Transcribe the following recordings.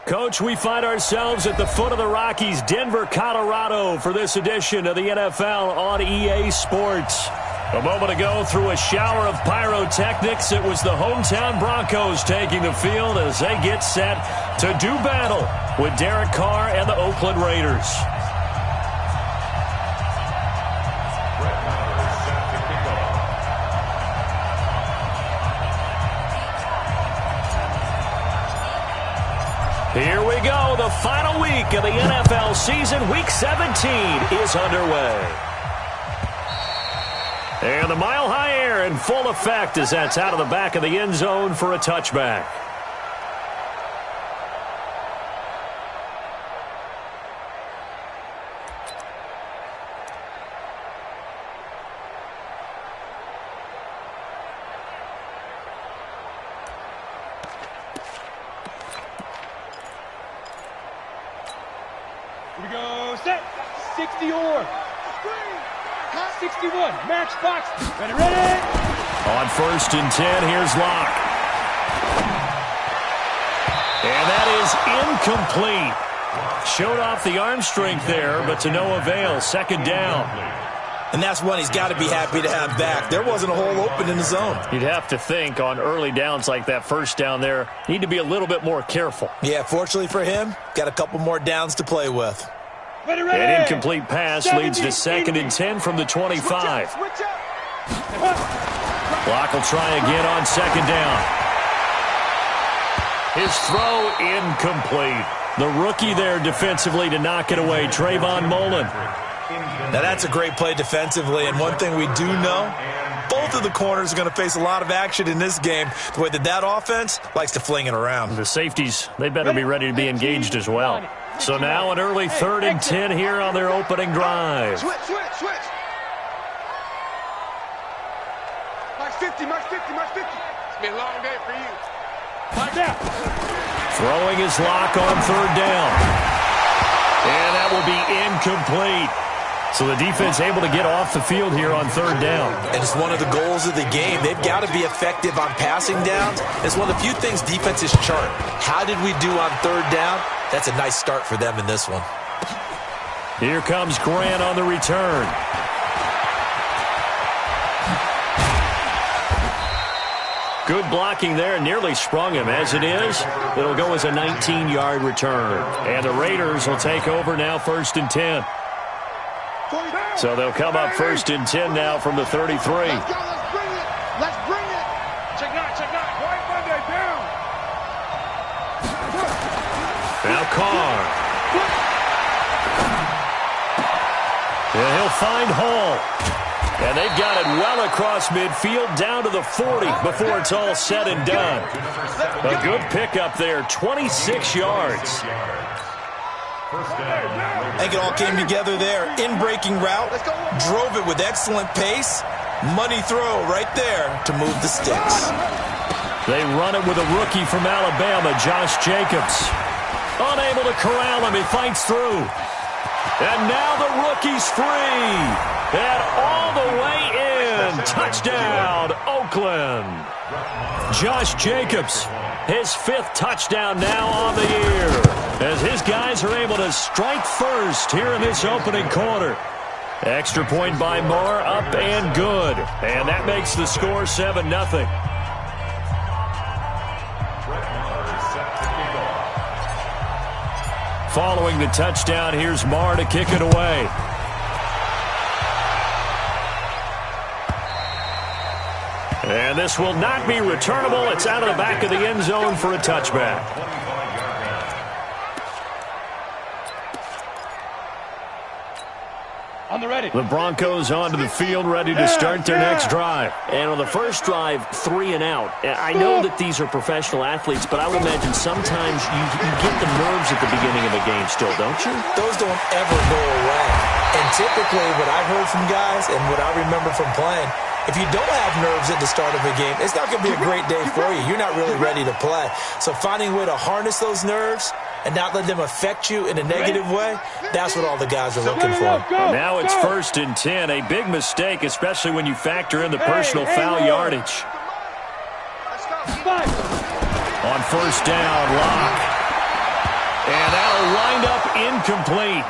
Coach, we find ourselves at the foot of the Rockies, Denver, Colorado, for this edition of the NFL on EA Sports. A moment ago, through a shower of pyrotechnics, it was the hometown Broncos taking the field as they get set to do battle with Derek Carr and the Oakland Raiders. Here we go. The final week of the NFL season. Week 17 is underway. And the mile-high air in full effect as that's out of the back of the end zone for a touchback. Here we go, set, 60 or 61, match box, ready, ready. On 1st and 10, here's Locke. And that is incomplete. Showed off the arm strength there, but to no avail. 2nd down. And that's one he's got to be happy to have back. There wasn't a hole open in the zone. You'd have to think on early downs like that 1st down there, need to be a little bit more careful. Yeah, fortunately for him, got a couple more downs to play with. Ready, ready. An incomplete pass leads to 2nd and 10 from the 25. Switch up. Locke will try again on 2nd down. His throw incomplete. The rookie there defensively to knock it away, Trayvon Mullen. Now that's a great play defensively, and one thing we do know, both of the corners are going to face a lot of action in this game, the way that offense likes to fling it around. The safeties, they better be ready to be engaged as well. So now an early 3rd and 10 here on their opening drive. Switch. Mark 50. It's been a long day for you. Mark down. Throwing his Locke on 3rd down. And that will be incomplete. So the defense able to get off the field here on 3rd down. And it's one of the goals of the game. They've got to be effective on passing downs. It's one of the few things defenses chart. How did we do on 3rd down? That's a nice start for them in this one. Here comes Grant on the return. Good blocking there, nearly sprung him. As it is, it'll go as a 19-yard return. And the Raiders will take over now 1st and 10. So they'll come up 1st and 10 now from the 33. Let's bring it. Check not. White Monday down. Now Carr. And he'll find Hall. And they've got it well across midfield down to the 40 before it's all said and done. A good pickup there, 26 yards. I think it all came together there. In-breaking route, drove it with excellent pace. Money throw right there to move the sticks. They run it with a rookie from Alabama, Josh Jacobs. Unable to corral him, he fights through. And now the rookie's free. And all the way in. Touchdown, Oakland. Josh Jacobs, his 5th touchdown now on the year, as his guys are able to strike first here in this opening quarter. Extra point by Moore, up and good. And that makes the score 7-0. Following the touchdown, here's Marr to kick it away. And this will not be returnable. It's out of the back of the end zone for a touchback. On the ready. The Broncos onto the field, ready to start their next drive. And on the first drive, 3 and out. I know that these are professional athletes, but I would imagine sometimes you get the nerves at the beginning of a game still, don't you? Those don't ever go away. And typically what I've heard from guys and what I remember from playing, if you don't have nerves at the start of a game, it's not going to be a great day for you. You're not really ready to play. So finding a way to harness those nerves and not let them affect you in a negative way, that's what all the guys are looking for. Now it's 1st and 10. A big mistake, especially when you factor in the personal foul yardage. On 1st down, Locke. And that'll wind up incomplete.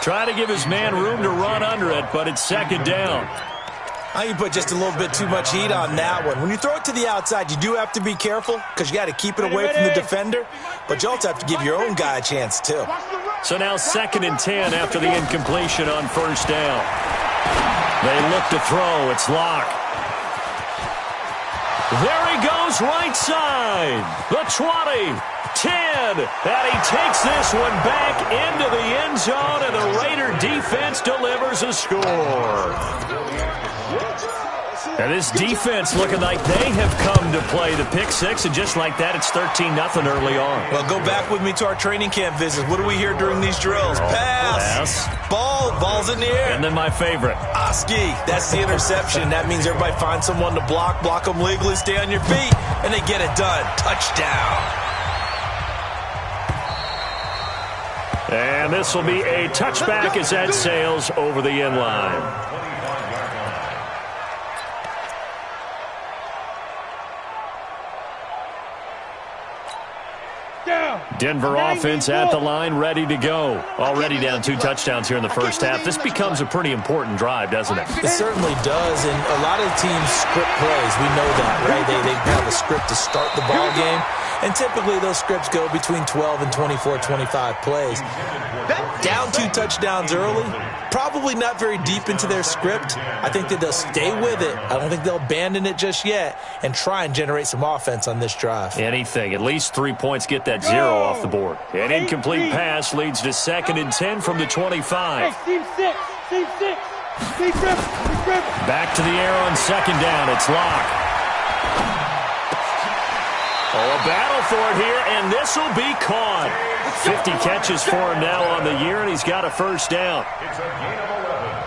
Trying to give his man room to run under it, but it's second down. I think you put just a little bit too much heat on that one. When you throw it to the outside, you do have to be careful because you got to keep it away from the defender, but you also have to give your own guy a chance too. So now 2nd and 10 after the incompletion on first down. They look to throw. It's Locke. There he goes, right side. The 20, 10, and he takes this one back into the end zone, and the Raider defense delivers a score. And this defense looking like they have come to play the pick six, and just like that, it's 13-0 early on. Well, go back with me to our training camp visit. What do we hear during these drills? Pass. Ball's in the air. And then my favorite. Oski, that's the interception. That means everybody finds someone to block them legally, stay on your feet, and they get it done. Touchdown. And this will be a touchback as that sails over the end line. Denver offense at the line, ready to go. Already down 2 touchdowns here in the first half. This becomes a pretty important drive, doesn't it? It certainly does, and a lot of teams script plays. We know that, right? They have a script to start the ball game, and typically those scripts go between 12 and 24, 25 plays. Down 2 touchdowns early, probably not very deep into their script. I think that they'll stay with it. I don't think they'll abandon it just yet and try and generate some offense on this drive. Anything. At least 3 points, get that 0 off the board. An incomplete pass leads to 2nd and 10 from the 25. Team 6. Back to the air on 2nd down. It's Locke. Oh, a battle for it here, and this will be caught. 50 catches for him now on the year, and he's got a first down.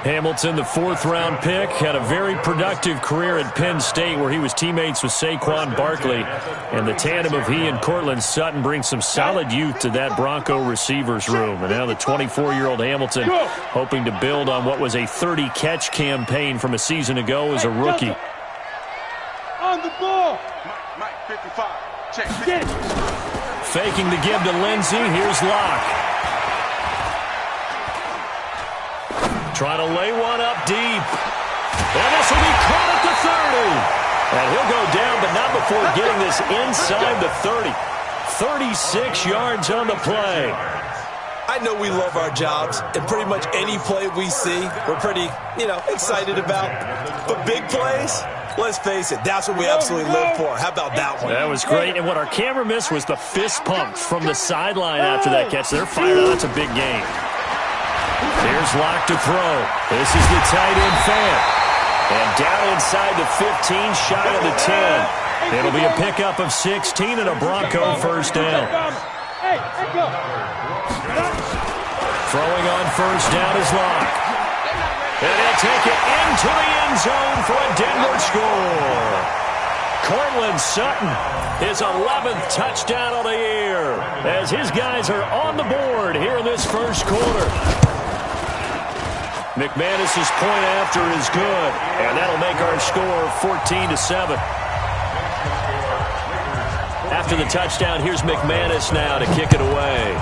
Hamilton, the 4th-round pick, had a very productive career at Penn State where he was teammates with Saquon Barkley. And the tandem of he and Cortland Sutton brings some solid youth to that Bronco receivers room. And now the 24-year-old Hamilton hoping to build on what was a 30-catch campaign from a season ago as a rookie. On the ball. Mike 55. Check. Faking the give to Lindsey. Here's Locke. Trying to lay one up deep. And this will be caught at the 30. And he'll go down, but not before getting this inside the 30. 36 yards on the play. I know we love our jobs, and pretty much any play we see, we're pretty, excited about. But big plays, let's face it, that's what we absolutely live for. How about that one? That was great, and what our camera missed was the fist pump from the sideline after that catch. They're fired up. That's a big game. Here's Locke to throw. This is the tight end fan. And down inside the 15, shy of the 10. It'll be a pickup of 16 and a Bronco first down. Throwing on first down is Locke. And he'll take it into the end zone for a Denver score. Cortland Sutton, his 11th touchdown of the year, as his guys are on the board here in this first quarter. McManus's point after is good, and that'll make our score 14-7. After the touchdown, here's McManus now to kick it away.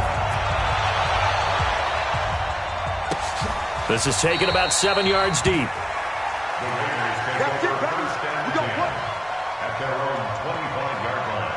This is taken about 7 yards deep. That's it, baby. We don't play. At their own 25-yard line.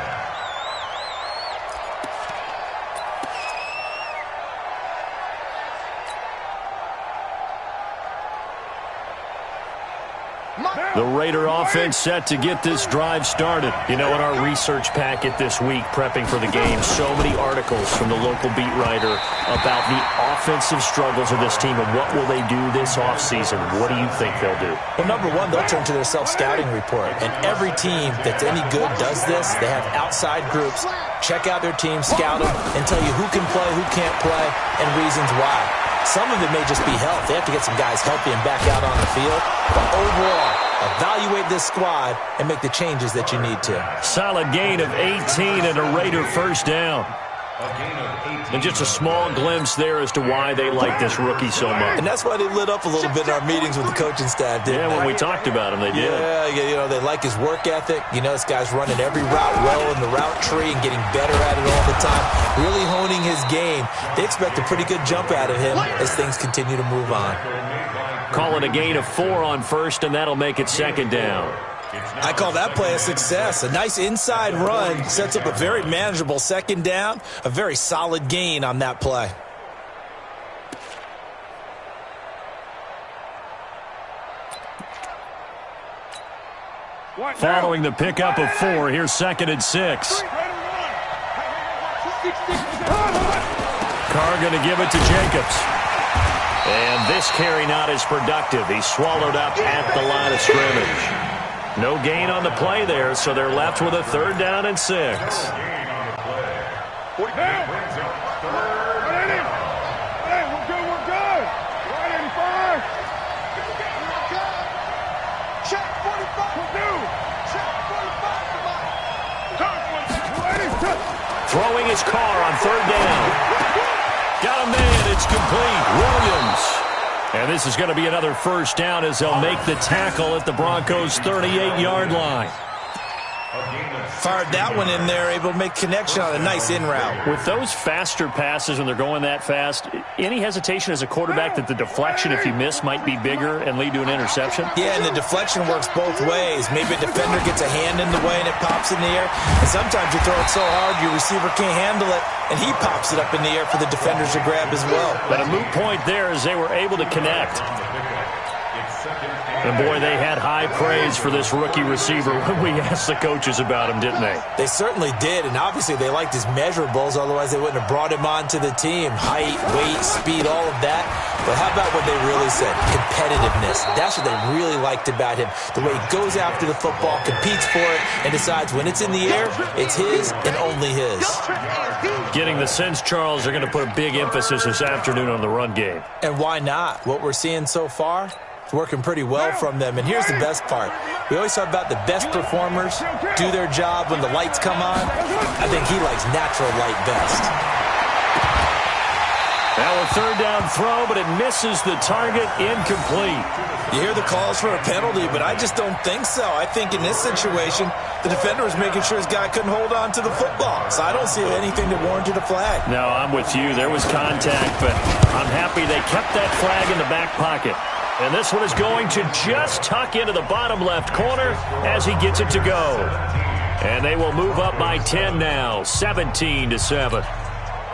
The Raider offense set to get this drive started. In our research packet this week, prepping for the game, so many articles from the local beat writer about the offensive struggles of this team and what will they do this offseason. What do you think they'll do? Well, number one, they'll turn to their self-scouting report. And every team that's any good does this. They have outside groups. Check out their team, scout them, and tell you who can play, who can't play, and reasons why. Some of it may just be health. They have to get some guys healthy and back out on the field. But overall, evaluate this squad and make the changes that you need to. Solid gain of 18 and a Raider first down. And just a small glimpse there as to why they like this rookie so much. And that's why they lit up a little bit in our meetings with the coaching staff, didn't they? When we talked about him, they did. Yeah, they like his work ethic. This guy's running every route well in the route tree and getting better at it all the time, really honing his game. They expect a pretty good jump out of him as things continue to move on. Call it a gain of 4 on first, and that'll make it second down. I call that play a success. A nice inside run sets up a very manageable second down, a very solid gain on that play. Following the pickup of 4, here's 2nd and 6. Carr going to give it to Jacobs. And this carry not as productive. He's swallowed up at the line of scrimmage. No gain on the play there, so they're left with a 3rd down and 6. Throwing his Carr on 3rd down. Got a man, it's complete. Williams. And this is going to be another 1st down as they'll make the tackle at the Broncos' 38-yard line. Fired that one in there, able to make connection on a nice in route. With those faster passes when they're going that fast, any hesitation as a quarterback that the deflection, if you miss, might be bigger and lead to an interception? Yeah, and the deflection works both ways. Maybe a defender gets a hand in the way and it pops in the air. And sometimes you throw it so hard your receiver can't handle it, and he pops it up in the air for the defenders to grab as well. But a moot point there as they were able to connect. And, boy, they had high praise for this rookie receiver when we asked the coaches about him, didn't they? They certainly did, and obviously they liked his measurables, otherwise they wouldn't have brought him onto the team. Height, weight, speed, all of that. But how about what they really said? Competitiveness. That's what they really liked about him. The way he goes after the football, competes for it, and decides when it's in the air, it's his and only his. Getting the sense, Charles, they're going to put a big emphasis this afternoon on the run game. And why not? What we're seeing so far, it's working pretty well from them. And here's the best part. We always talk about the best performers do their job when the lights come on. I think he likes natural light best. Now a 3rd down throw, but it misses the target, incomplete. You hear the calls for a penalty, but I just don't think so. I think in this situation, the defender was making sure his guy couldn't hold on to the football. So I don't see anything that warranted a flag. No, I'm with you. There was contact, but I'm happy they kept that flag in the back pocket. And this one is going to just tuck into the bottom left corner as he gets it to go. And they will move up by 10 now, 17-7.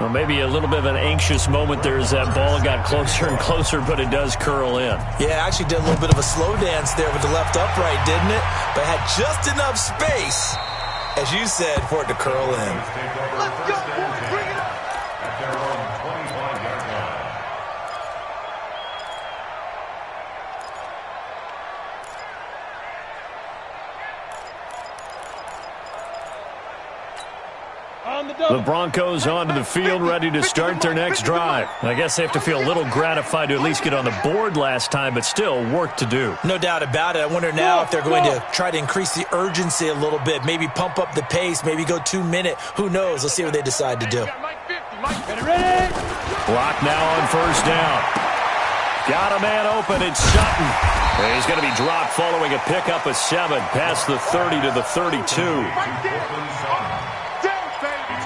Well, maybe a little bit of an anxious moment there as that ball got closer and closer, but it does curl in. Yeah, actually did a little bit of a slow dance there with the left upright, didn't it? But had just enough space, as you said, for it to curl in. Let's go, boys. Bring it up. At their own 25-yard line. The Broncos onto the field, ready to start their next drive. I guess they have to feel a little gratified to at least get on the board last time, but still work to do. No doubt about it. I wonder now if they're going to try to increase the urgency a little bit, maybe pump up the pace, maybe go 2-minute. Who knows? Let's see what they decide to do. Block now on 1st down. Got a man open. It's Sutton. And he's going to be dropped following a pickup of 7 past the 30 to the 32.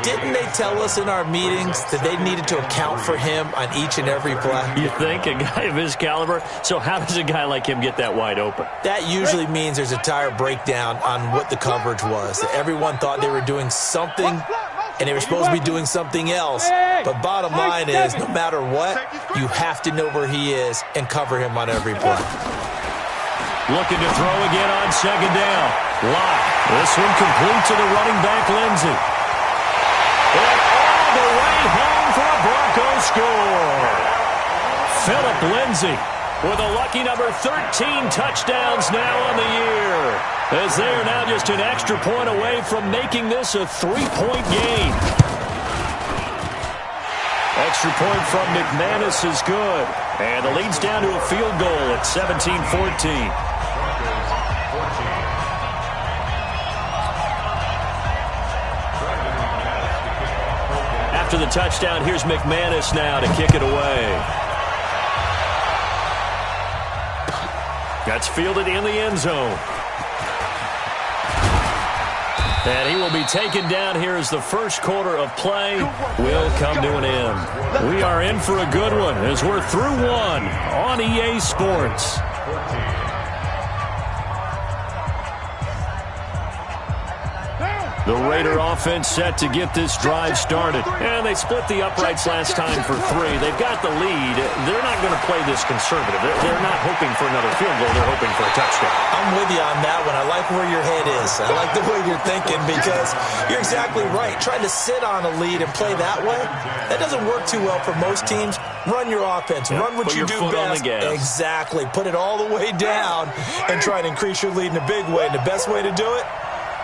Didn't they tell us in our meetings that they needed to account for him on each and every play? You think? A guy of his caliber? So how does a guy like him get that wide open? That usually means there's a tire breakdown on what the coverage was. That everyone thought they were doing something, and they were supposed to be doing something else. But bottom line is, no matter what, you have to know where he is and cover him on every play. Looking to throw again on 2nd down. Lock. This one complete to the running back, Lindsey. And all the way home for a Broncos score. Philip Lindsey with a lucky number 13 touchdowns now on the year. As they are now just an extra point away from making this a 3-point game. Extra point from McManus is good. And the lead's down to a field goal at 17-14. After the touchdown, here's McManus now to kick it away. That's fielded in the end zone. And he will be taken down here as the first quarter of play will come to an end. We are in for a good one as we're through one on EA Sports. The Raider offense set to get this drive started. And they split the uprights last time for 3. They've got the lead. They're not going to play this conservative. They're not hoping for another field goal. They're hoping for a touchdown. I'm with you on that one. I like where your head is. I like the way you're thinking because you're exactly right. Trying to sit on a lead and play that way, that doesn't work too well for most teams. Run your offense. Yep, run what you do best. Exactly. Put it all the way down and try to increase your lead in a big way. And the best way to do it,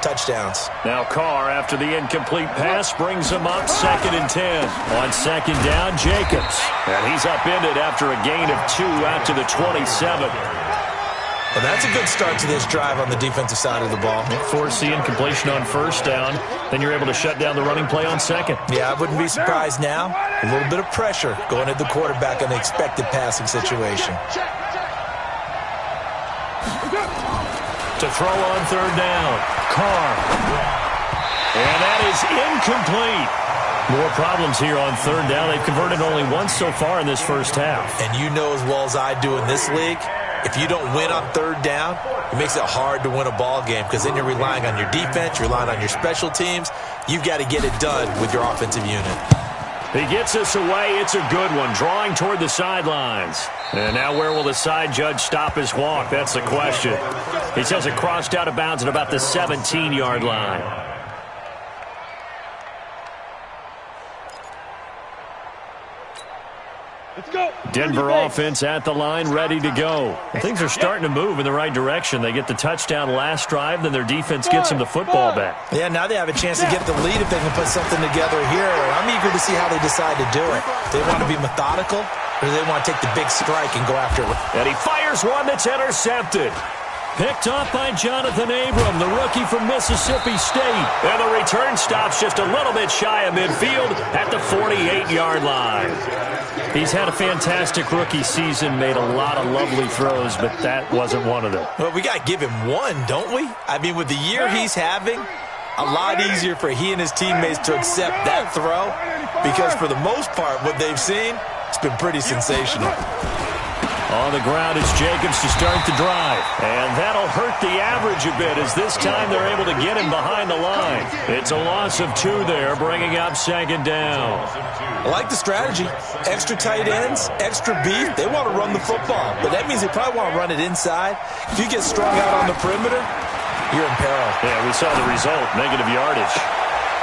touchdowns. Now Carr, after the incomplete pass, brings him up 2nd and 10. On 2nd down, Jacobs. And he's upended after a gain of 2 out to the 27. Well, that's a good start to this drive on the defensive side of the ball. Force the incompletion on 1st down. Then you're able to shut down the running play on 2nd. Yeah, I wouldn't be surprised now. A little bit of pressure going at the quarterback in the expected passing situation. To throw on 3rd down. Carr. And that is incomplete. More problems here on 3rd down. They've converted only once so far in this first half. And you know as well as I do in this league, if you don't win on 3rd down, it makes it hard to win a ball game because then you're relying on your defense, you're relying on your special teams. You've got to get it done with your offensive unit. He gets us away. It's a good one. Drawing toward the sidelines. And now where will the side judge stop his walk? That's the question. He says it crossed out of bounds at about the 17-yard line. Let's go. Denver offense at the line, ready to go. Things are starting to move in the right direction. They get the touchdown last drive, then their defense gets them the football back. Yeah, now they have a chance to get the lead if they can put something together here. I'm eager to see how they decide to do it. They want to be methodical, or do they want to take the big strike and go after it? And he fires one that's intercepted. Picked off by Jonathan Abram, the rookie from Mississippi State. And the return stops just a little bit shy of midfield at the 48-yard line. He's had a fantastic rookie season, made a lot of lovely throws, but that wasn't one of them. Well, we got to give him one, don't we? I mean, with the year he's having, a lot easier for he and his teammates to accept that throw because for the most part, what they've seen, it's been pretty sensational. On the ground, it's Jacobs to start the drive. And that'll hurt the average a bit as this time they're able to get him behind the line. It's a loss of 2 there, bringing up 2nd down. I like the strategy. Extra tight ends, extra beef. They want to run the football, but that means they probably want to run it inside. If you get strung out on the perimeter, you're in peril. Yeah, we saw the result, negative yardage.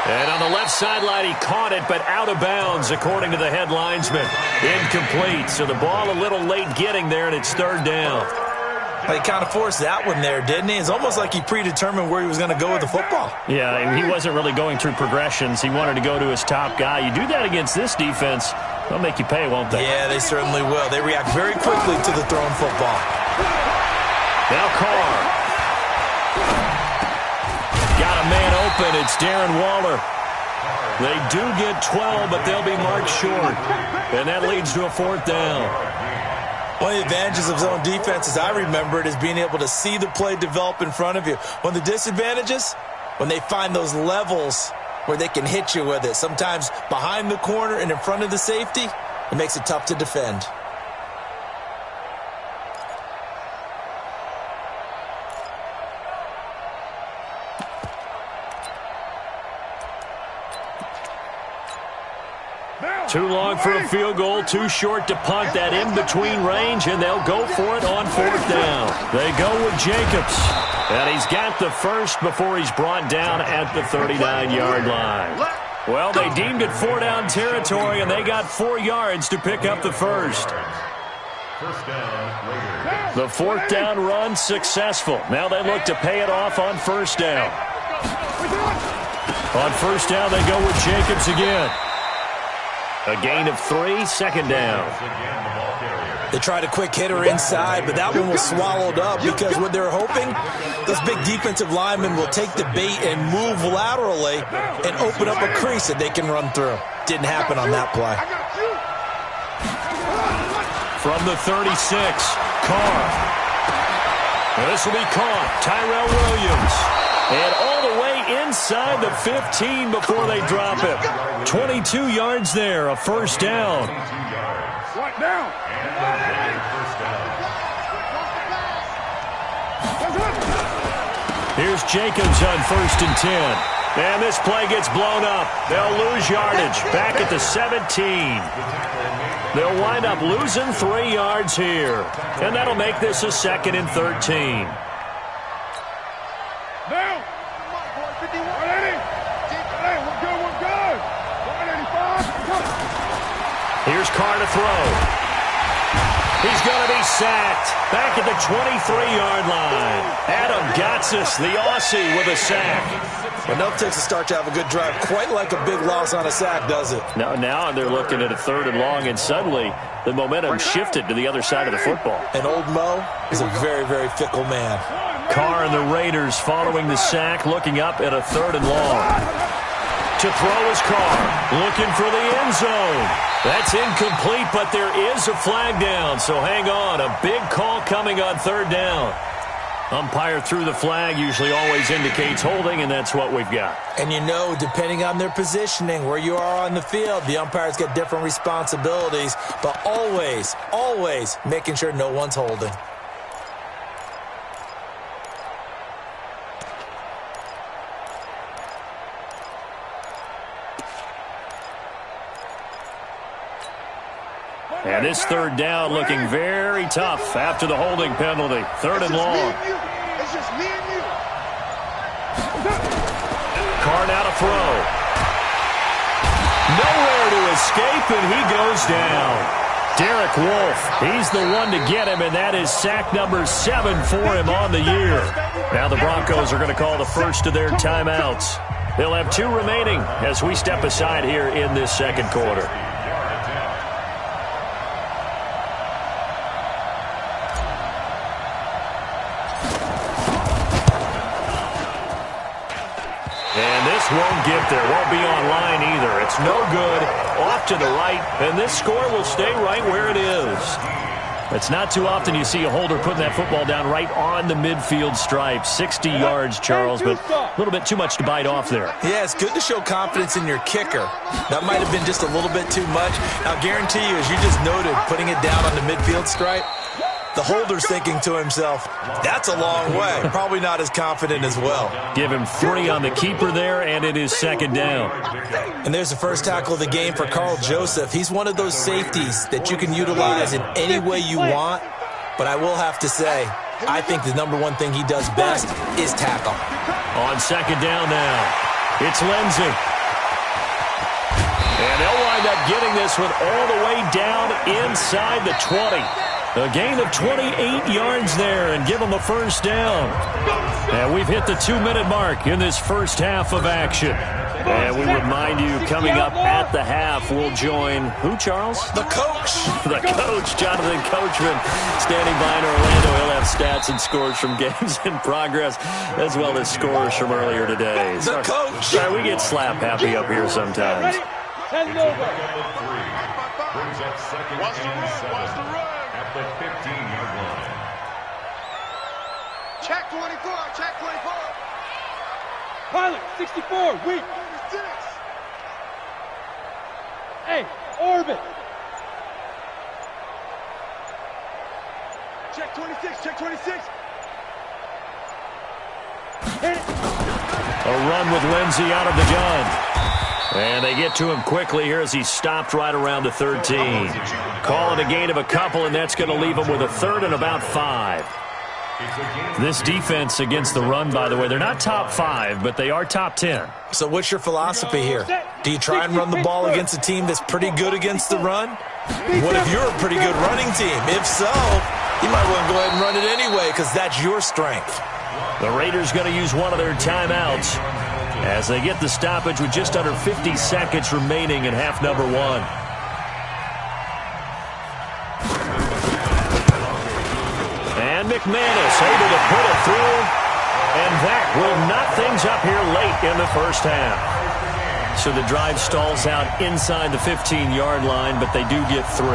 And on the left sideline, he caught it, but out of bounds, according to the head linesman. Incomplete, so the ball a little late getting there, and it's 3rd down. He kind of forced that one there, didn't he? It's almost like he predetermined where he was going to go with the football. Yeah, he wasn't really going through progressions. He wanted to go to his top guy. You do that against this defense, they'll make you pay, won't they? Yeah, they certainly will. They react very quickly to the thrown football. Now Carr. Got a man open. It's Darren Waller. They do get 12, but they'll be marked short. And that leads to a 4th down. One of the advantages of zone defense, as I remember it, is being able to see the play develop in front of you. One of the disadvantages, when they find those levels where they can hit you with it, sometimes behind the corner and in front of the safety, it makes it tough to defend. Too long for a field goal, too short to punt. That in-between range, and they'll go for it on 4th down. They go with Jacobs, and he's got the first before he's brought down at the 39-yard line. Well, they deemed it 4-down territory, and they got 4 yards to pick up the first. The 4th down run successful. Now they look to pay it off on 1st down. On 1st down, they go with Jacobs again. A gain of 3, 2nd down. They tried a quick hitter inside, but that one was swallowed up because what they're hoping, those big defensive linemen will take the bait and move laterally and open up a crease that they can run through. didn't happen on that play. From the 36, Carr. This will be caught. Tyrell Williams. And all the way inside the 15 before they drop it. 22 yards there, a first down. What down? Here's Jacobs on 1st and 10. And this play gets blown up. They'll lose yardage back at the 17. They'll wind up losing 3 yards here. And that'll make this a 2nd and 13. Down. 180. Hey, we're good, we're good. 185. Here's Carr to throw. He's going to be sacked back at the 23-yard line. Adam Gotsis, the Aussie, with a sack. Enough takes to start to have a good drive. Quite like a big loss on a sack, does it? Now they're looking at a 3rd and long, and suddenly the momentum shifted to the other side of the football. And old Mo is a very, very fickle man. Carr and the Raiders following the sack, looking up at a 3rd and long. To throw is Carr, looking for the end zone. That's incomplete, but there is a flag down, so hang on. A big call coming on 3rd down. Umpire threw the flag, usually always indicates holding, and that's what we've got. And you know, depending on their positioning, where you are on the field, the umpires get different responsibilities, but always, always making sure no one's holding. And this 3rd down looking very tough after the holding penalty. 3rd and long. It's just me and you. Carr now to throw. Nowhere to escape, and he goes down. Derek Wolfe, he's the one to get him, and that is sack number 7 for him on the year. Now the Broncos are going to call the first of their timeouts. They'll have 2 remaining as we step aside here in this 2nd quarter. Won't get there, won't be online either. It's no good, off to the right, and this score will stay right where it is. It's not too often you see a holder putting that football down right on the midfield stripe. 60 yards, Charles, but a little bit too much to bite off there. Yeah, it's good to show confidence in your kicker. That might have been just a little bit too much. I'll guarantee you, as you just noted, putting it down on the midfield stripe, the holder's thinking to himself, that's a long way. Probably not as confident as well. Give him 3 on the keeper there, and it is 2nd down. And there's the first tackle of the game for Carl Joseph. He's one of those safeties that you can utilize in any way you want. But I will have to say, I think the number one thing he does best is tackle. On 2nd down now, it's Lindsey. And they'll wind up getting this one all the way down inside the 20. A gain of 28 yards there and give them a first down. And we've hit the 2-minute mark in this first half of action. And we remind you, coming up at the half, we'll join who, Charles? The coach. The coach, Jonathan Coachman, standing by in Orlando. He'll have stats and scores from games in progress, as well as scores from earlier today. The coach. Sorry, we get slap happy up here sometimes. Send it over. Brings up 2nd and 7 at the 15-yard line. Check 24, check 24. Pilot, 64, weak. 36. Hey, orbit. Check 26, check 26. Hit it. A run with Lindsey out of the gun. And they get to him quickly here as he stopped right around the 13. Call it a gain of a couple, and that's going to leave him with a 3rd and about 5. This defense against the run, by the way, they're not top 5, but they are top 10. So what's your philosophy here? Do you try and run the ball against a team that's pretty good against the run? What if you're a pretty good running team? If so, you might want to go ahead and run it anyway because that's your strength. The Raiders going to use one of their timeouts as they get the stoppage with just under 50 seconds remaining in half number 1. And McManus able to put it through, and that will knock things up here late in the first half. So the drive stalls out inside the 15-yard line, but they do get 3.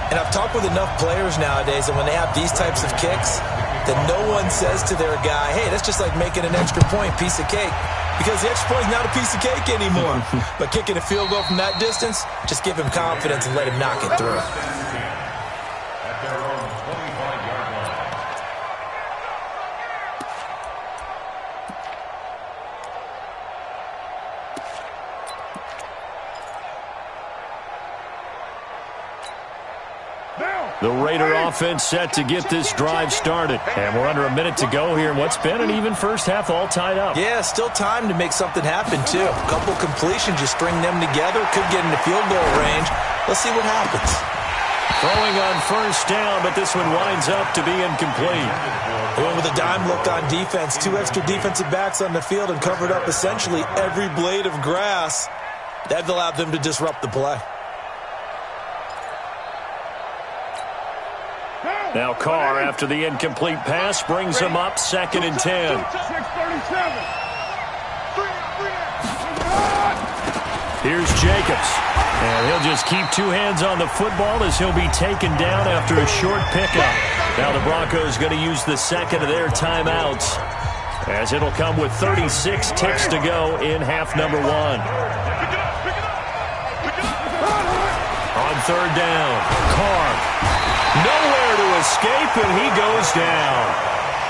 And I've talked with enough players nowadays, and when they have these types of kicks, that no one says to their guy, hey, that's just like making an extra point, piece of cake. Because the extra point is not a piece of cake anymore. But kicking a field goal from that distance, just give him confidence and let him knock it through. At their own 25-yard line. The Raider offense set to get this drive started. And we're under a minute to go here in what's been an even first half, all tied up. Yeah, still time to make something happen, too. A couple completions, you string them together, could get into field goal range. Let's see what happens. Throwing on first down, but this one winds up to be incomplete. They went with a dime look on defense. 2 extra defensive backs on the field and covered up essentially every blade of grass. That allowed them to disrupt the play. Now Carr, after the incomplete pass, brings him up 2nd and 10. 6:37. Here's Jacobs. And he'll just keep 2 hands on the football as he'll be taken down after a short pickup. Now the Broncos going to use the second of their timeouts, as it'll come with 36 ticks to go in half number 1. On 3rd down, Carr. Nowhere to escape, and he goes down.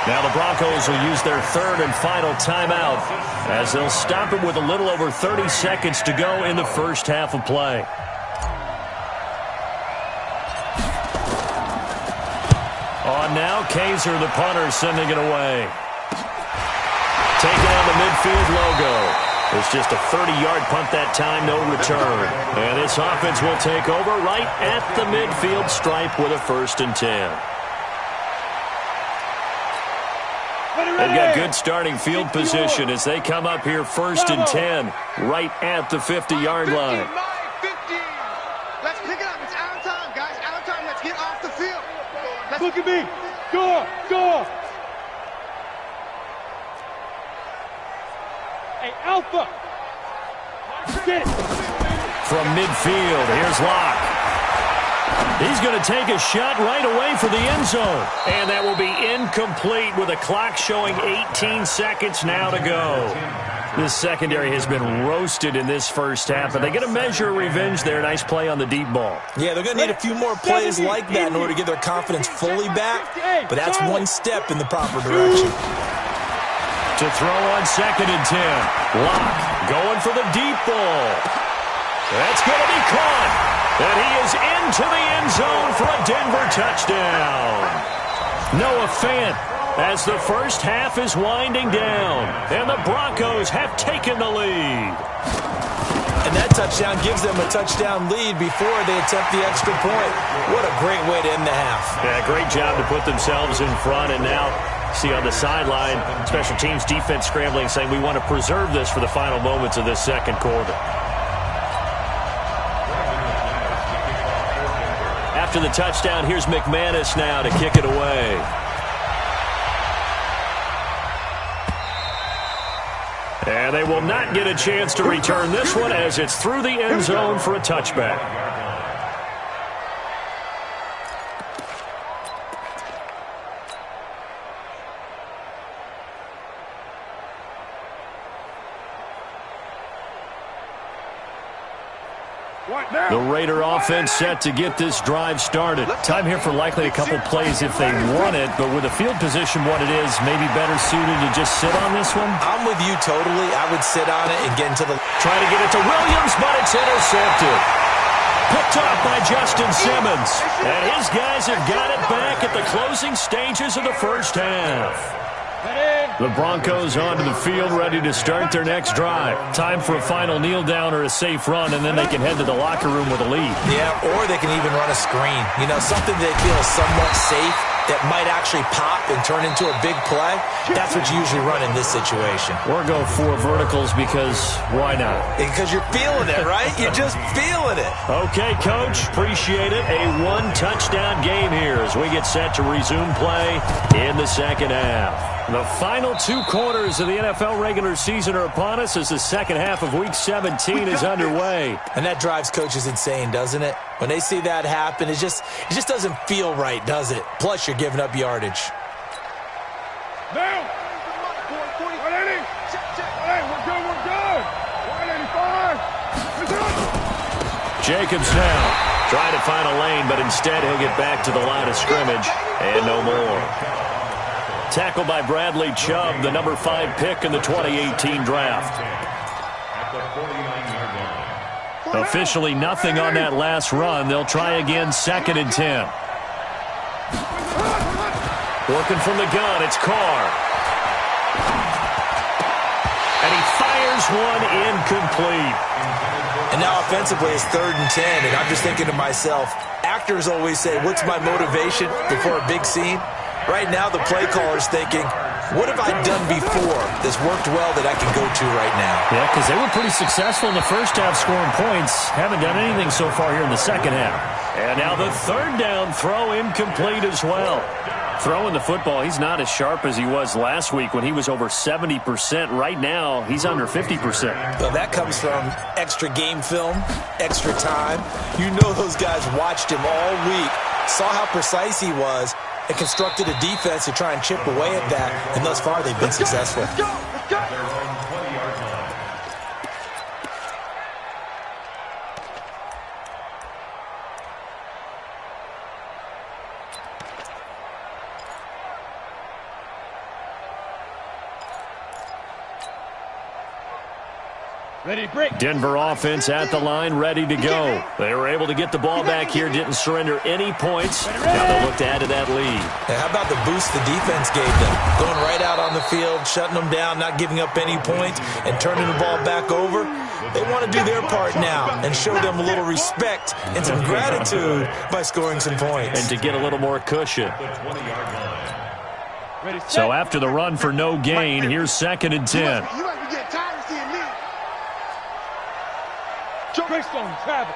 Now the Broncos will use their 3rd and final timeout, as they'll stop it with a little over 30 seconds to go in the first half of play. On now, Kaiser, the punter, sending it away. Taking on the midfield logo. It's just a 30-yard punt that time, no return. And this offense will take over right at the midfield stripe with a 1st and 10. They've got good starting field position as they come up here 1st and 10, right at the 50-yard line. 50. Let's pick it up. It's our time, guys. Our time. Let's get off the field. Look at me. Go. Hey, Alpha. Get it. From midfield, here's Locke. He's going to take a shot right away for the end zone. And that will be incomplete with a clock showing 18 seconds now to go. This secondary has been roasted in this first half, and they get a measure of revenge there. Nice play on the deep ball. Yeah, they're going to need a few more plays like that in order to get their confidence fully back, but that's one step in the proper direction. To throw on 2nd and 10. Locke going for the deep ball. That's going to be caught. And he is into the end zone for a Denver touchdown. Noah Fant, as the first half is winding down, and the Broncos have taken the lead. And that touchdown gives them a touchdown lead before they attempt the extra point. What a great way to end the half. Yeah, great job to put themselves in front, and now see on the sideline, special teams defense scrambling, saying we want to preserve this for the final moments of this second quarter. After the touchdown, here's McManus now to kick it away. And they will not get a chance to return this one as it's through the end zone for a touchback. The Raider offense set to get this drive started. Time here for likely a couple plays if they want it, but with the field position what it is, maybe better suited to just sit on this one? I'm with you totally. I would sit on it and get into the... Try to get it to Williams, but it's intercepted. Picked off by Justin Simmons. And his guys have got it back at the closing stages of the first half. The Broncos onto the field, ready to start their next drive. Time for a final kneel down or a safe run, and then they can head to the locker room with a lead. Yeah, or they can even run a screen. You know, something they feel is somewhat safe that might actually pop and turn into a big play. That's what you usually run in this situation. Or go 4 verticals because why not? Because you're feeling it, right? You're just feeling it. Okay, Coach, appreciate it. A 1-touchdown game here as we get set to resume play in the second half. The final 2 quarters of the NFL regular season are upon us as the second half of Week 17 is underway. And that drives coaches insane, doesn't it? When they see that happen, it just doesn't feel right, does it? Plus, you're giving up yardage. Now! 180! Hey, we're good! 185! Jacobs now trying to find a lane, but instead he'll get back to the line of scrimmage and no more. Tackled by Bradley Chubb, the number 5 pick in the 2018 draft. Officially nothing on that last run. They'll try again, 2nd and 10. Working from the gun, it's Carr. And he fires one incomplete. And now offensively it's 3rd and 10, and I'm just thinking to myself, actors always say, what's my motivation before a big scene? Right now the play caller's thinking, what have I done before that's worked well that I can go to right now? Yeah, because they were pretty successful in the first half scoring points. Haven't done anything so far here in the second half. And now the 3rd down throw incomplete as well. Throwing the football, he's not as sharp as he was last week when he was over 70%. Right now, he's under 50%. Well, that comes from extra game film, extra time. You know those guys watched him all week, saw how precise he was, and constructed a defense to try and chip away at that, and thus far they've been successful. Their own 20-yard line. Ready, break. Denver offense at the line, ready to go. They were able to get the ball back here, didn't surrender any points. Now they'll look to add to that lead. And how about the boost the defense gave them? Going right out on the field, shutting them down, not giving up any points, and turning the ball back over. They want to do their part now and show them a little respect and some gratitude by scoring some points. And to get a little more cushion. So after the run for no gain, here's 2nd and 10. You might be getting tired of seeing me. Greystone, Travis.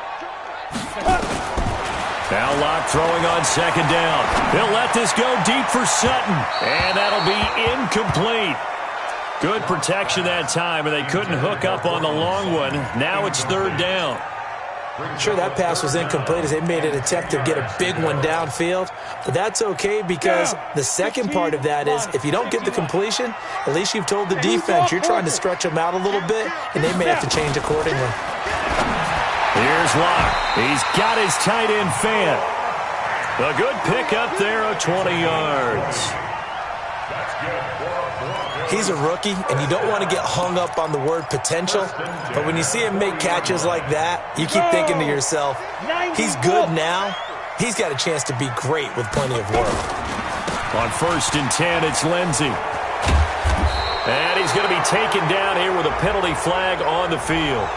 Now Locke throwing on 2nd down. He'll let this go deep for Sutton. And that'll be incomplete. Good protection that time, and they couldn't hook up on the long one. Now it's 3rd down. Sure, that pass was incomplete as they made an attempt to get a big one downfield. But that's okay because the second part of that is if you don't get the completion, at least you've told the defense you're trying to stretch them out a little bit, and they may have to change accordingly. Here's Locke. He's got his tight end fan. A good pick up there of 20 yards. He's a rookie, and you don't want to get hung up on the word potential. But when you see him make catches like that, you keep thinking to yourself, he's good now. He's got a chance to be great with plenty of work. On 1st and 10, it's Lindsey. And he's going to be taken down here with a penalty flag on the field.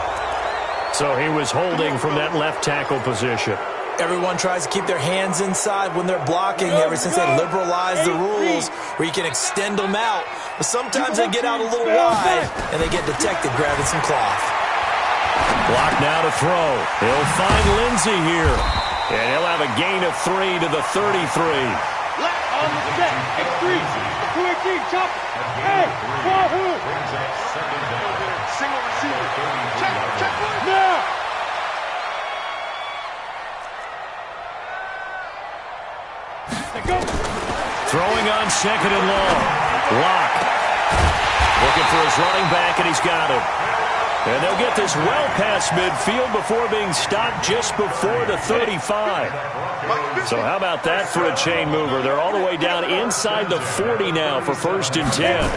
So he was holding from that left tackle position. Everyone tries to keep their hands inside when they're blocking ever since they liberalized the rules where you can extend them out. But sometimes they get out a little wide and they get detected grabbing some cloth. Block now to throw. He'll find Lindsey here. And he'll have a gain of 3 to the 33. On the set. X3. 218. Chop. Hey. Wahoo. Single receiver. Check. Now. Go. Throwing on 2nd and long. Locke. Looking for his running back, and he's got him. And they'll get this well past midfield before being stopped just before the 35. So how about that for a chain mover? They're all the way down inside the 40 now for 1st and 10.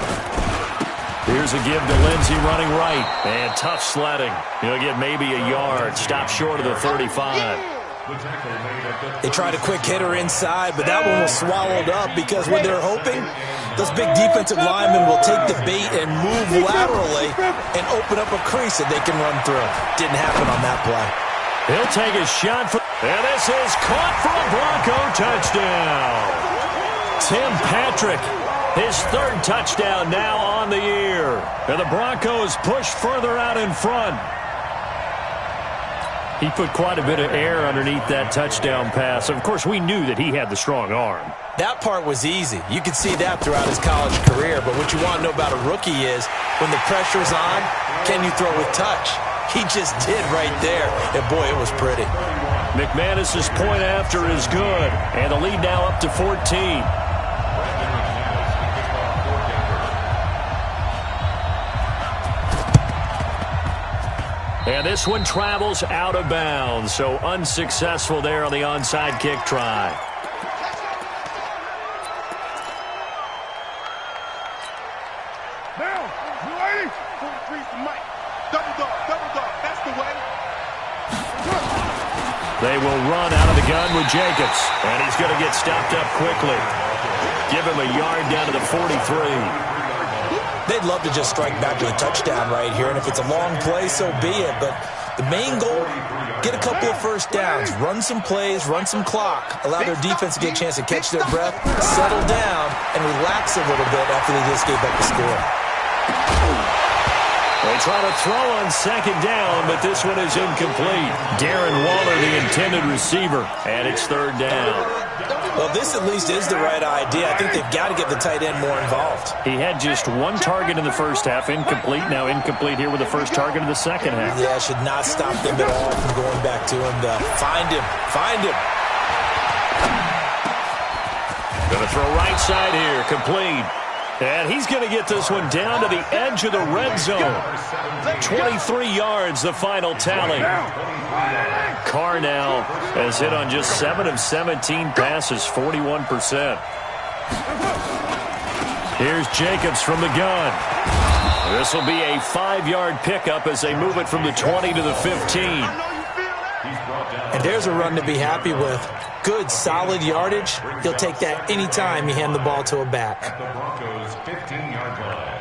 Here's a give to Lindsey running right. And tough sledding. He'll get maybe a yard. Stop short of the 35. They tried a quick hitter inside, but that one was swallowed up because when they're hoping, those big defensive linemen will take the bait and move laterally and open up a crease that they can run through. Didn't happen on that play. He'll take a shot for, and this is caught for a Bronco touchdown. Tim Patrick, his 3rd touchdown now on the year. And the Broncos push further out in front. He put quite a bit of air underneath that touchdown pass. Of course, we knew that he had the strong arm. That part was easy. You could see that throughout his college career. But what you want to know about a rookie is when the pressure's on, can you throw with touch? He just did right there. And, boy, it was pretty. McManus's point after is good. And the lead now up to 14. And this one travels out of bounds. So unsuccessful there on the onside kick try. Now, you ready? 43's the mic. Double dog, that's the way. They will run out of the gun with Jacobs. And he's going to get stopped up quickly. Give him a yard down to the 43. They'd love to just strike back to a touchdown right here, and if it's a long play, so be it. But the main goal, get a couple of first downs, run some plays, run some clock, allow their defense to get a chance to catch their breath, settle down, and relax a little bit after they just gave up the score. They try to throw on second down, but this one is incomplete. Darren Waller, the intended receiver, and it's third down. Well, this at least is the right idea. I think they've got to get the tight end more involved. He had just one target in the first half, incomplete. Now incomplete here with the first target in the second half. Yeah, should not stop them at all from going back to him. Find him. Going to throw right side here, complete. And he's going to get this one down to the edge of the red zone. 23 yards, the final tally. Carr now has hit on just 7 of 17 passes, 41%. Here's Jacobs from the gun. This will be a 5-yard pickup as they move it from the 20 to the 15. And there's a run to be happy with. Good, solid yardage. He'll take that anytime you hand the ball to a back. At the Broncos' 15-yard line.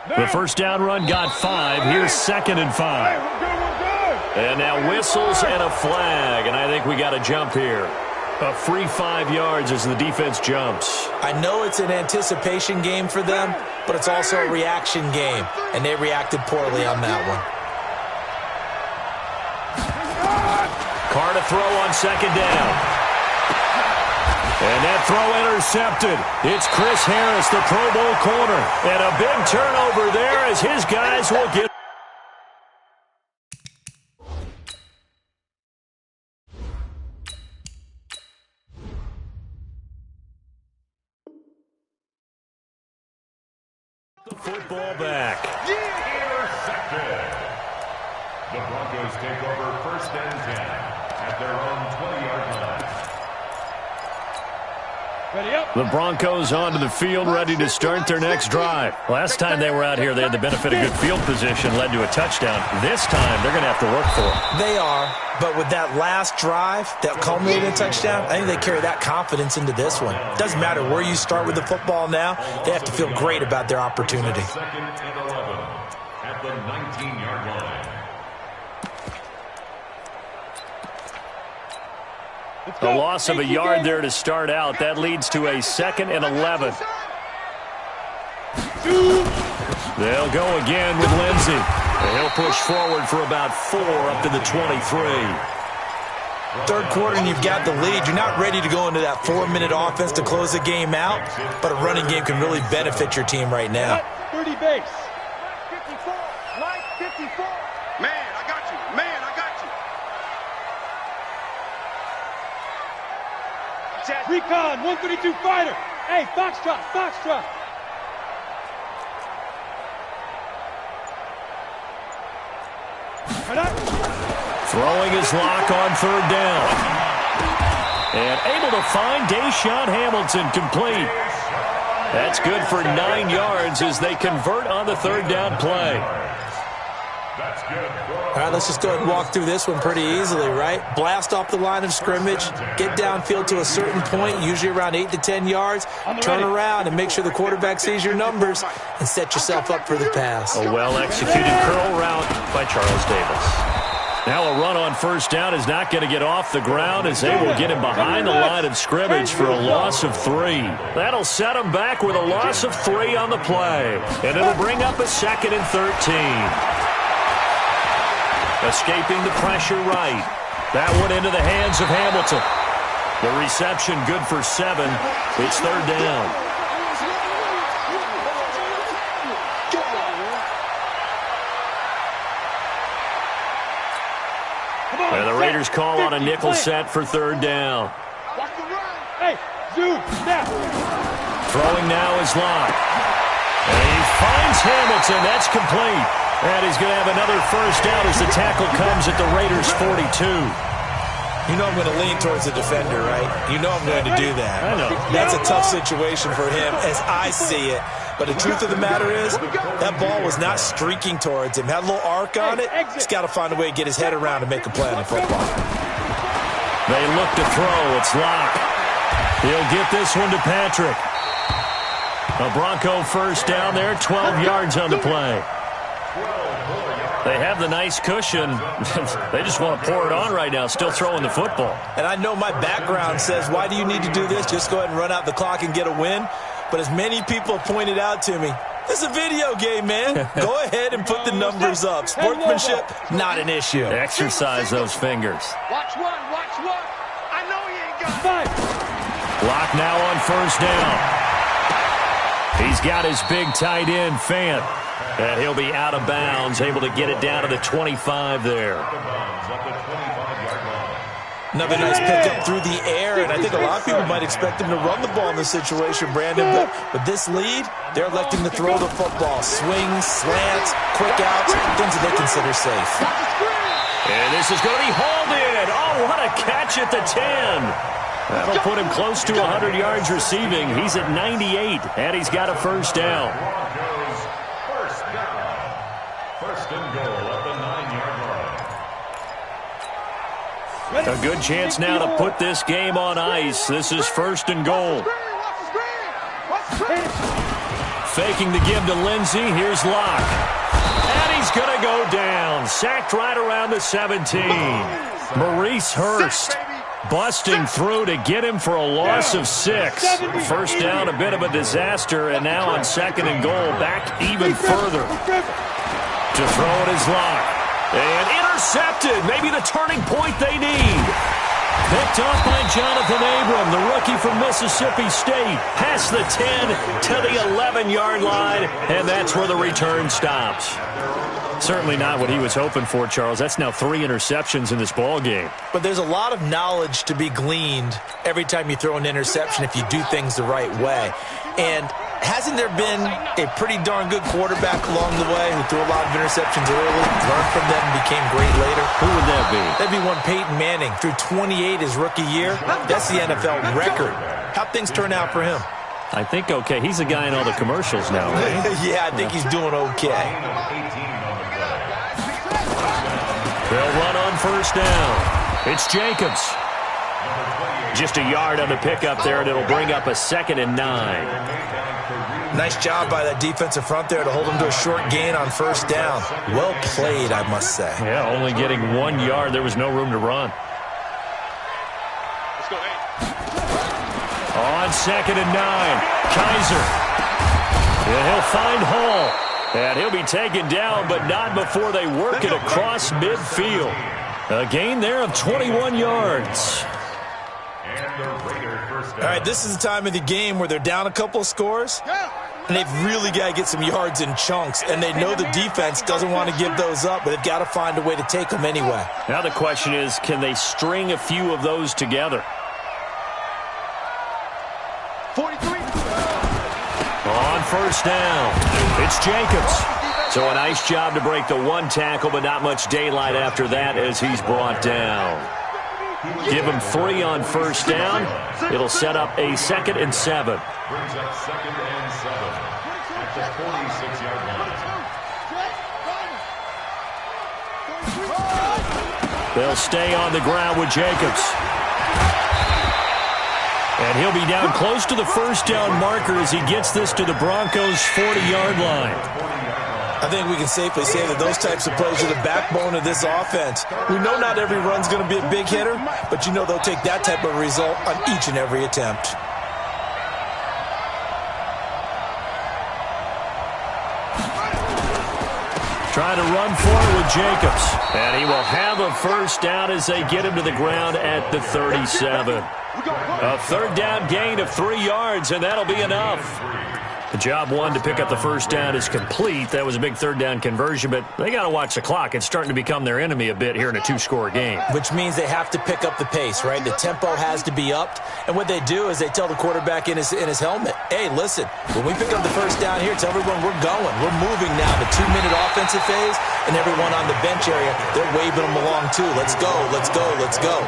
The first down run got 5. Here's 2nd and 5. And now whistles and a flag. And I think we got a jump here. A free 5 yards as the defense jumps. I know it's an anticipation game for them, but it's also a reaction game, and they reacted poorly on that one. Carr to throw on second down. And that throw intercepted. It's Chris Harris, the Pro Bowl corner. And a big turnover there as his guys will get. The football back. Intercepted. The Broncos take over 1st and 10 at their own 20-yard line. The Broncos onto the field, ready to start their next drive. Last time they were out here, they had the benefit of good field position, led to a touchdown. This time, they're going to have to work for it. They are, but with that last drive that culminated in a touchdown, I think they carry that confidence into this one. Doesn't matter where you start with the football now, they have to feel great about their opportunity. 2nd and 11 at the 19-yard line. A loss of a yard there to start out. That leads to a 2nd and 11. They'll go again with Lindsey. And he'll push forward for about 4 up to the 23. Third quarter and you've got the lead. You're not ready to go into that 4-minute offense to close the game out, but a running game can really benefit your team right now. 30 base. 54, Mike 54. Man, I got you. Recon, 132 fighter. Hey, Foxtrot. Throwing his lock on 3rd down. And able to find Deshaun Hamilton complete. That's good for 9 yards as they convert on the 3rd down play. That's good. All right, let's just go ahead and walk through this one pretty easily, right? Blast off the line of scrimmage, get downfield to a certain point, usually around 8 to 10 yards, turn around and make sure the quarterback sees your numbers and set yourself up for the pass. A well-executed curl route by Charles Davis. Now a run on first down is not going to get off the ground as they will get him behind the line of scrimmage for a loss of 3. That'll set him back with a loss of 3 on the play. And it'll bring up a 2nd and 13. Escaping the pressure right. That one into the hands of Hamilton. The reception good for 7. It's 3rd down. And the Raiders call on a nickel set for 3rd down. Hey, zoom, snap. Throwing now is Locke. And he finds Hamilton. That's complete. And he's going to have another first down as the tackle comes at the Raiders' 42. You know I'm going to lean towards the defender, right? You know I'm going to do that. I know. That's a tough situation for him as I see it. But the truth of the matter is, that ball was not streaking towards him. Had a little arc on it. He's got to find a way to get his head around and make a play on the football. They look to throw. It's Locke. He'll get this one to Patrick. A Bronco first down there, 12 yards on the play. They have the nice cushion. They just want to pour it on right now, still throwing the football. And I know my background says, why do you need to do this? Just go ahead and run out the clock and get a win. But as many people pointed out to me, this is a video game, man. Go ahead and put the numbers up. Sportsmanship, not an issue. Exercise those fingers. Watch one, watch one. I know he ain't got it. Lock now on first down. He's got his big tight end, Fant. And he'll be out of bounds, able to get it down to the 25 there. Another nice pickup through the air, and I think a lot of people might expect him to run the ball in this situation, Brandon. But with this lead, they're electing to throw the football. Swings, slants, quick outs, things that they consider safe. And this is going to be hauled in. Oh, what a catch at the 10. That'll put him close to 100 yards receiving. He's at 98, and he's got a first down. First and goal at the 9-yard line. A good chance now to put this game on ice. This is first and goal. Faking the give to Lindsey. Here's Locke. And he's going to go down. Sacked right around the 17. Maurice Hurst busting through to get him for a loss of 6. First down, a bit of a disaster. And now on 2nd and goal, back even further. To throw it is Locke. And intercepted. Maybe the turning point they need. Picked off by Jonathan Abram, the rookie from Mississippi State. Past the 10 to the 11-yard line, and that's where the return stops. Certainly not what he was hoping for, Charles. That's now 3 interceptions in this ball game. But there's a lot of knowledge to be gleaned every time you throw an interception if you do things the right way. And hasn't there been a pretty darn good quarterback along the way who threw a lot of interceptions early, learned from them, and became great later? Who would that be? That'd be one Peyton Manning. Threw 28 his rookie year. That's the NFL record. How'd things turn out for him? I think okay. He's a guy in all the commercials now, right? Yeah, I think he's doing okay. They'll run on first down. It's Jacobs. Just a yard on the pickup there, and it'll bring up a 2nd and 9. Nice job by that defensive front there to hold him to a short gain on first down. Well played, I must say. Yeah, only getting 1 yard. There was no room to run. Let's go, On 2nd and 9, Kaiser. And he'll find Hall. And he'll be taken down, but not before they work it across midfield. A gain there of 21 yards. All right, this is the time of the game where they're down a couple of scores, and they've really got to get some yards in chunks, and they know the defense doesn't want to give those up, but they've got to find a way to take them anyway. Now the question is, can they string a few of those together? 43. On first down, it's Jacobs. So a nice job to break the 1 tackle, but not much daylight after that as he's brought down. Give him 3 on first down. It'll set up a 2nd and 7. Brings up 2nd and 7 at the 46-yard line. They'll stay on the ground with Jacobs. And he'll be down close to the first down marker as he gets this to the Broncos' 40-yard line. I think we can safely say that those types of plays are the backbone of this offense. We know not every run's going to be a big hitter, but you know they'll take that type of result on each and every attempt. Trying to run forward with Jacobs. And he will have a first down as they get him to the ground at the 37. A third down gain of 3 yards, and that'll be enough. The job one to pick up the first down is complete. That was a big third down conversion, but they got to watch the clock. It's starting to become their enemy a bit here in a 2-score game. Which means they have to pick up the pace, right? The tempo has to be upped. And what they do is they tell the quarterback in his helmet, hey, listen, when we pick up the first down here, tell everyone we're going. We're moving now. The 2-minute offensive phase, and everyone on the bench area, they're waving them along too. Let's go, let's go, let's go.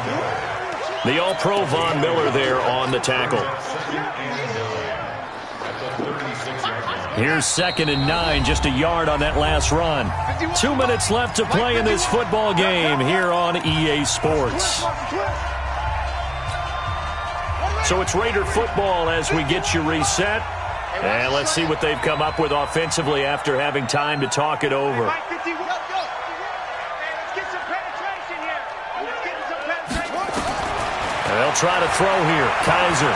The All-Pro Von Miller there on the tackle. Here's 2nd and 9, just a yard on that last run. 2 minutes left to play in this football game here on EA Sports. So it's Raider football as we get you reset. And let's see what they've come up with offensively after having time to talk it over. They'll try to throw here. Kaiser.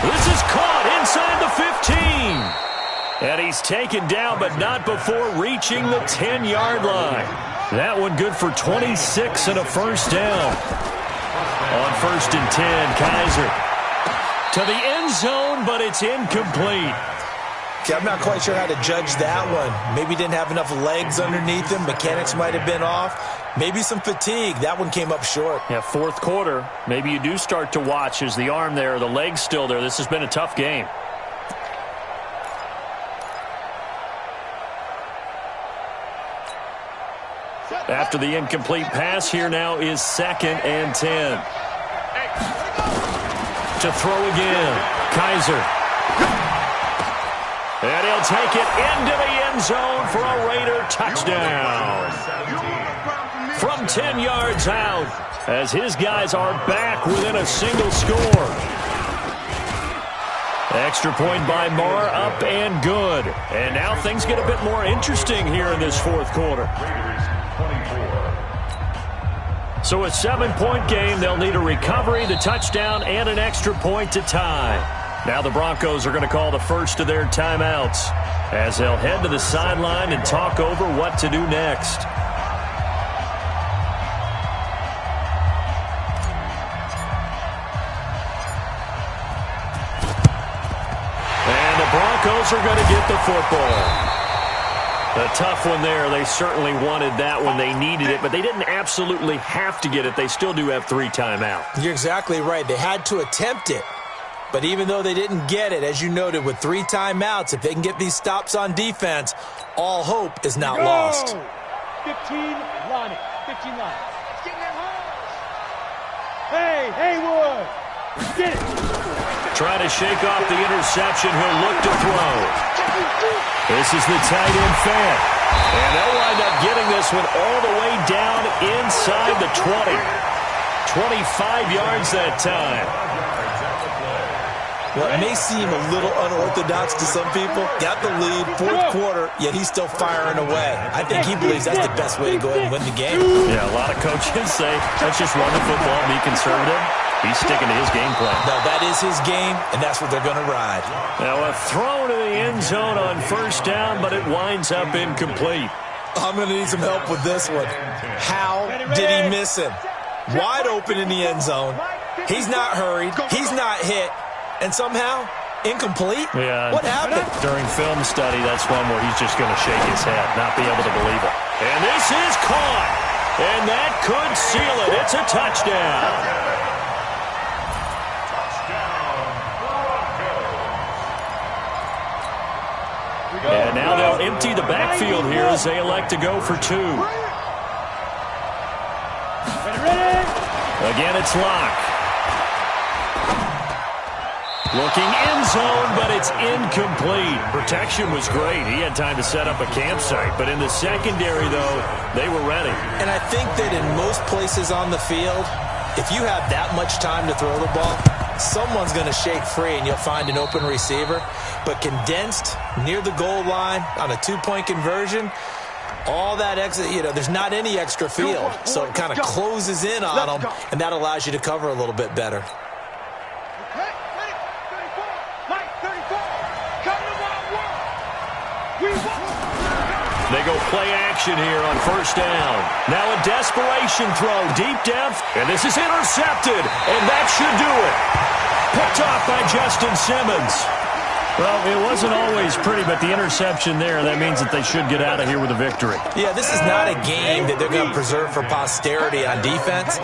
This is caught inside the 15. And he's taken down, but not before reaching the 10-yard line. That one good for 26 and a first down. On 1st and 10, Kaiser to the end zone, but it's incomplete. Okay, I'm not quite sure how to judge that one. Maybe didn't have enough legs underneath him. Mechanics might have been off. Maybe some fatigue. That one came up short. Yeah, 4th quarter. Maybe you do start to watch. Is the arm there, the leg's still there? This has been a tough game. After the incomplete pass, here now is 2nd and 10. To throw again. Kaiser. And he'll take it into the end zone for a Raider touchdown. From 10 yards out, as his guys are back within a single score. Extra point by Marr, up and good. And now things get a bit more interesting here in this 4th quarter. So a 7-point game. They'll need a recovery, the touchdown, and an extra point to tie. Now the Broncos are going to call the first of their timeouts as they'll head to the sideline and talk over what to do next. And the Broncos are going to get the football. A tough one there. They certainly wanted that one. They needed it, but they didn't absolutely have to get it. They still do have 3 timeouts. You're exactly right. They had to attempt it. But even though they didn't get it, as you noted, with 3 timeouts, if they can get these stops on defense, all hope is not lost. 15, Lonnie. 15, Lonnie. Hey, Haywood. Get it. Try to shake off the interception. He'll look to throw. This is the tight end fan. And they'll wind up getting this one all the way down inside the 20. 25 yards that time. Well, it may seem a little unorthodox to some people. Got the lead, 4th quarter, yet he's still firing away. I think he believes that's the best way to go ahead and win the game. Yeah, a lot of coaches say, let's just run the football, be conservative. He's sticking to his game plan. No, that is his game, and that's what they're going to ride. Now a throw to the end zone on 1st down, but it winds up incomplete. I'm going to need some help with this one. How did he miss him? Wide open in the end zone. He's not hurried. He's not hit. And somehow, incomplete? Yeah. What happened? During film study, that's one where he's just going to shake his head, not be able to believe it. And this is caught. And that could seal it. It's a touchdown. And now they'll empty the backfield here as they elect to go for 2. Again, it's Locke. Looking end zone, but it's incomplete. Protection was great. He had time to set up a campsite. But in the secondary, though, they were ready. And I think that in most places on the field, if you have that much time to throw the ball, someone's going to shake free and you'll find an open receiver. But condensed near the goal line on a two-point conversion, all that extra, there's not any extra field. So it kind of closes in on them, and that allows you to cover a little bit better. They go play action here on first down. Now a desperation throw deep depth, and this is intercepted, and that should do it. Picked off by Justin Simmons. Well, it wasn't always pretty, but the interception there, that means that they should get out of here with a victory. Yeah, this is not a game that they're going to preserve for posterity on defense,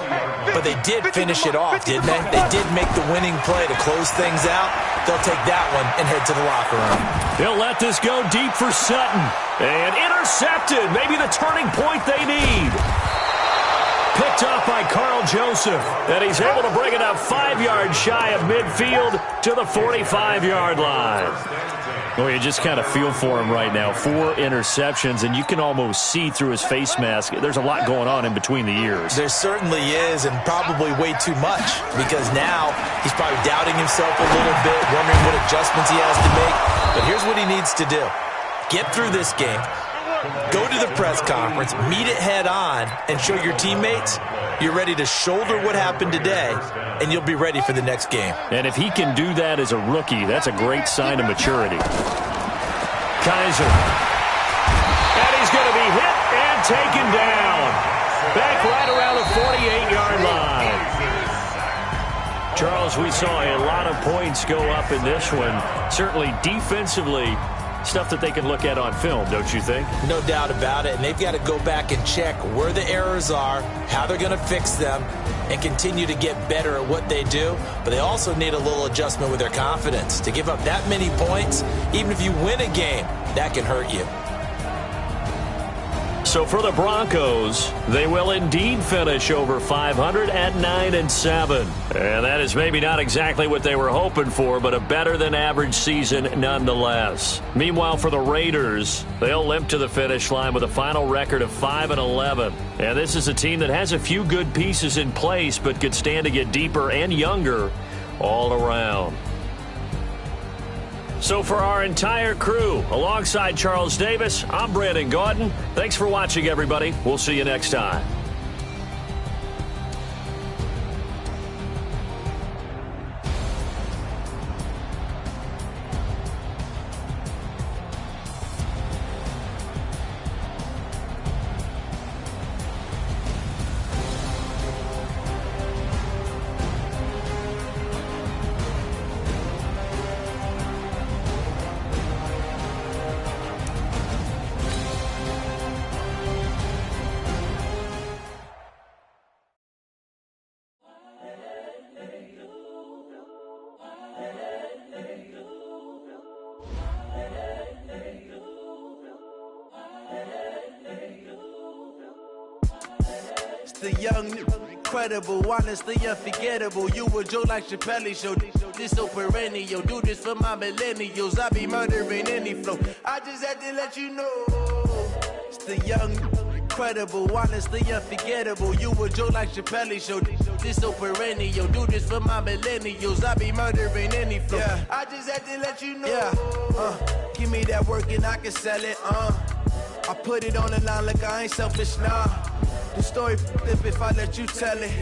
but they did finish it off, didn't they? They did make the winning play to close things out. They'll take that one and head to the locker room. They'll let this go deep for Sutton. And intercepted, maybe the turning point they need. Picked up by Carl Joseph, and he's able to bring it up 5 yards shy of midfield to the 45-yard line. Well, you just kind of feel for him right now. 4 interceptions, and you can almost see through his face mask. There's a lot going on in between the ears. There certainly is, and probably way too much, because now he's probably doubting himself a little bit, wondering what adjustments he has to make. But here's what he needs to do. Get through this game. Go to the press conference, meet it head on, and show your teammates you're ready to shoulder what happened today, and you'll be ready for the next game. And if he can do that as a rookie, that's a great sign of maturity. Kaiser. And he's going to be hit and taken down. Back right around the 48-yard line. Charles, we saw a lot of points go up in this one. Certainly defensively, stuff that they can look at on film, don't you think? No doubt about it, and they've got to go back and check where the errors are, how they're going to fix them, and continue to get better at what they do. But they also need a little adjustment with their confidence. To give up that many points, even if you win a game, that can hurt you. So for the Broncos, they will indeed finish over 500 at 9-7. And that is maybe not exactly what they were hoping for, but a better-than-average season nonetheless. Meanwhile, for the Raiders, they'll limp to the finish line with a final record of 5-11. And this is a team that has a few good pieces in place, but could stand to get deeper and younger all around. So for our entire crew, alongside Charles Davis, I'm Brandon Gaudin. Thanks for watching, everybody. We'll see you next time. The young, incredible, honestly unforgettable. You a Joe like Chappelle show. This so perennial. Do this for my millennials. I be murdering any flow. I just had to let you know. It's the young, incredible, honestly unforgettable. You a Joe like Chappelle show. This so perennial. Do this for my millennials. I be murdering any flow. Yeah. I just had to let you know. Yeah. Give me that work and I can sell it. I put it on the line like I ain't selfish, nah. The story flip if I let you tell it.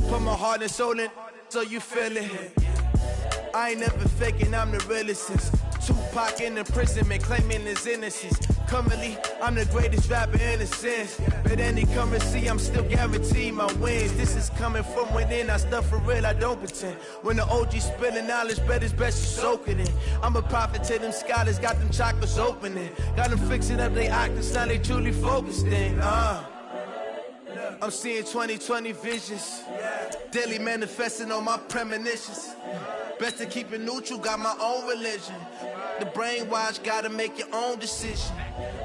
Put my heart and soul in so you feel it. I ain't never faking, I'm the realest since Tupac in imprisonment, claiming his innocence. Currently, I'm the greatest rapper in a sense. But any currency, I'm still guaranteed my wins. This is coming from within, I stuff for real, I don't pretend. When the OG spilling knowledge, bet it's best you soak it in. I'm a prophet to them scholars, got them chakras opening. Got them fixing up they octaves, now they truly focused in. I'm seeing 2020 visions. Daily manifesting on my premonitions. Best to keep it neutral, got my own religion. The brainwash, gotta make your own decision.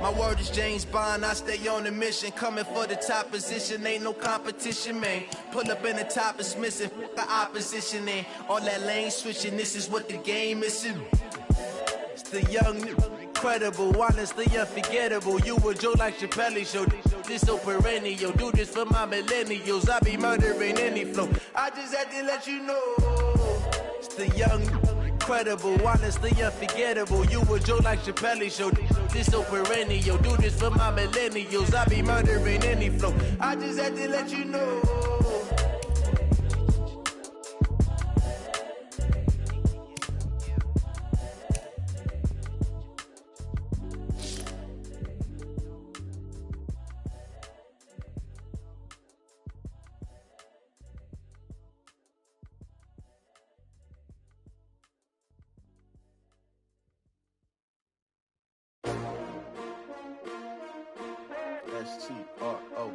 My word is James Bond, I stay on a mission. Coming for the top position, ain't no competition, man. Pull up in the top, it's missing, the opposition in. All that lane switching, this is what the game is. It's the young, incredible, honestly unforgettable. You a Joe like Chappelle show. This so perennial. Do this for my millennials. I be murdering any flow. I just had to let you know. It's the young, incredible, honestly unforgettable. You a Joe like Chappelle show. This so perennial. Do this for my millennials. I be murdering any flow. I just had to let you know. STRO.